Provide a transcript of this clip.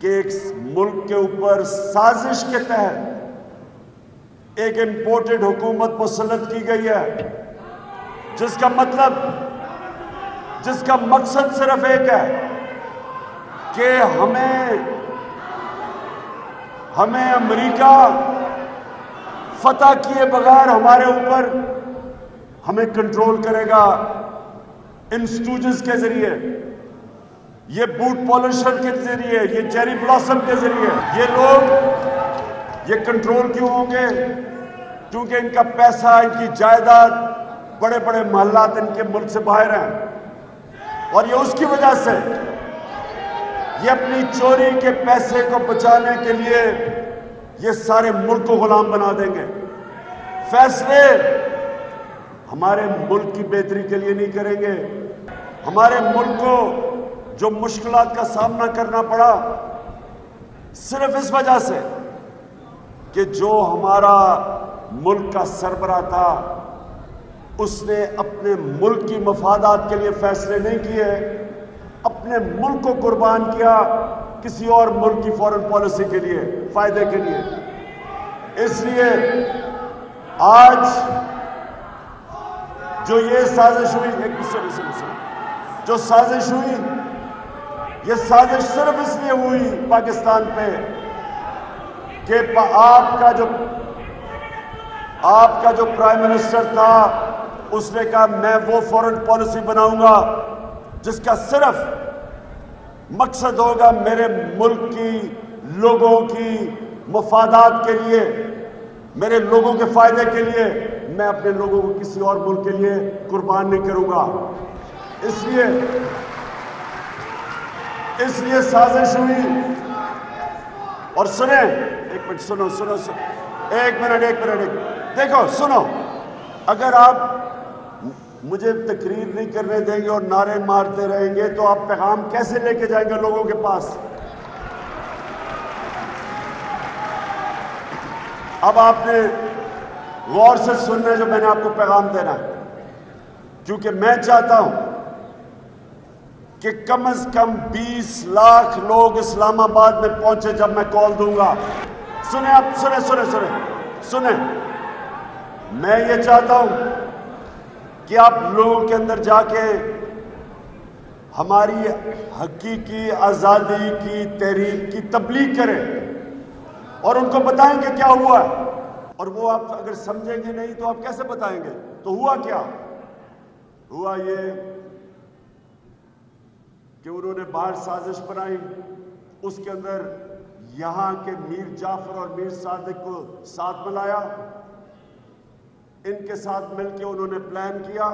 کہ ایک ملک کے اوپر سازش کے تحت ایک امپورٹڈ حکومت مسلط کی گئی ہے، جس کا مقصد صرف ایک ہے کہ ہمیں امریکہ فتح کیے بغیر ہمارے اوپر ہمیں کنٹرول کرے گا انسٹوجز کے ذریعے، یہ بوٹ پالشر کے ذریعے، یہ چیری بلاسم کے ذریعے۔ یہ لوگ یہ کنٹرول کیوں ہوں گے؟ کیونکہ ان کا پیسہ، ان کی جائیداد، بڑے بڑے محلات ان کے ملک سے باہر ہیں، اور یہ اس کی وجہ سے یہ اپنی چوری کے پیسے کو بچانے کے لیے یہ سارے ملک کو غلام بنا دیں گے۔ فیصلے ہمارے ملک کی بہتری کے لیے نہیں کریں گے۔ ہمارے ملک کو جو مشکلات کا سامنا کرنا پڑا صرف اس وجہ سے کہ جو ہمارا ملک کا سربراہ تھا اس نے اپنے ملک کی مفادات کے لیے فیصلے نہیں کیے، اپنے ملک کو قربان کیا کسی اور ملک کی فورن پالیسی کے لیے، فائدے کے لیے۔ اس لیے آج جو یہ سازش ہوئی، جو سازش ہوئی، یہ سازش صرف اس لیے ہوئی پاکستان پہ کہ آپ کا جو پرائم منسٹر تھا اس نے کہا میں وہ فورن پالیسی بناؤں گا جس کا صرف مقصد ہوگا میرے ملک کی لوگوں کی مفادات کے لیے، میرے لوگوں کے فائدے کے لیے، میں اپنے لوگوں کو کسی اور ملک کے لیے قربان نہیں کروں گا۔ اس لیے سازش ہوئی۔ اور سنیں، ایک منٹ سنو، ایک منٹ دیکھو، سنو، اگر آپ مجھے تقریر نہیں کرنے دیں گے اور نعرے مارتے رہیں گے تو آپ پیغام کیسے لے کے جائیں گے لوگوں کے پاس؟ اب آپ نے غور سے سننا جو میں نے آپ کو پیغام دینا ہے، کیونکہ میں چاہتا ہوں کہ کم از کم 20 لاکھ لوگ اسلام آباد میں پہنچے جب میں کال دوں گا۔ سنیں آپ، سنیں، میں یہ چاہتا ہوں کہ آپ لوگوں کے اندر جا کے ہماری حقیقی آزادی کی تحریک کی تبلیغ کریں اور ان کو بتائیں کہ کیا ہوا ہے، اور وہ آپ اگر سمجھیں گے نہیں تو آپ کیسے بتائیں گے؟ تو ہوا کیا؟ ہوا یہ کہ انہوں نے باہر سازش بنائی، اس کے اندر یہاں کے میر جعفر اور میر صادق کو ساتھ ملایا، ان کے ساتھ مل کے انہوں نے پلان کیا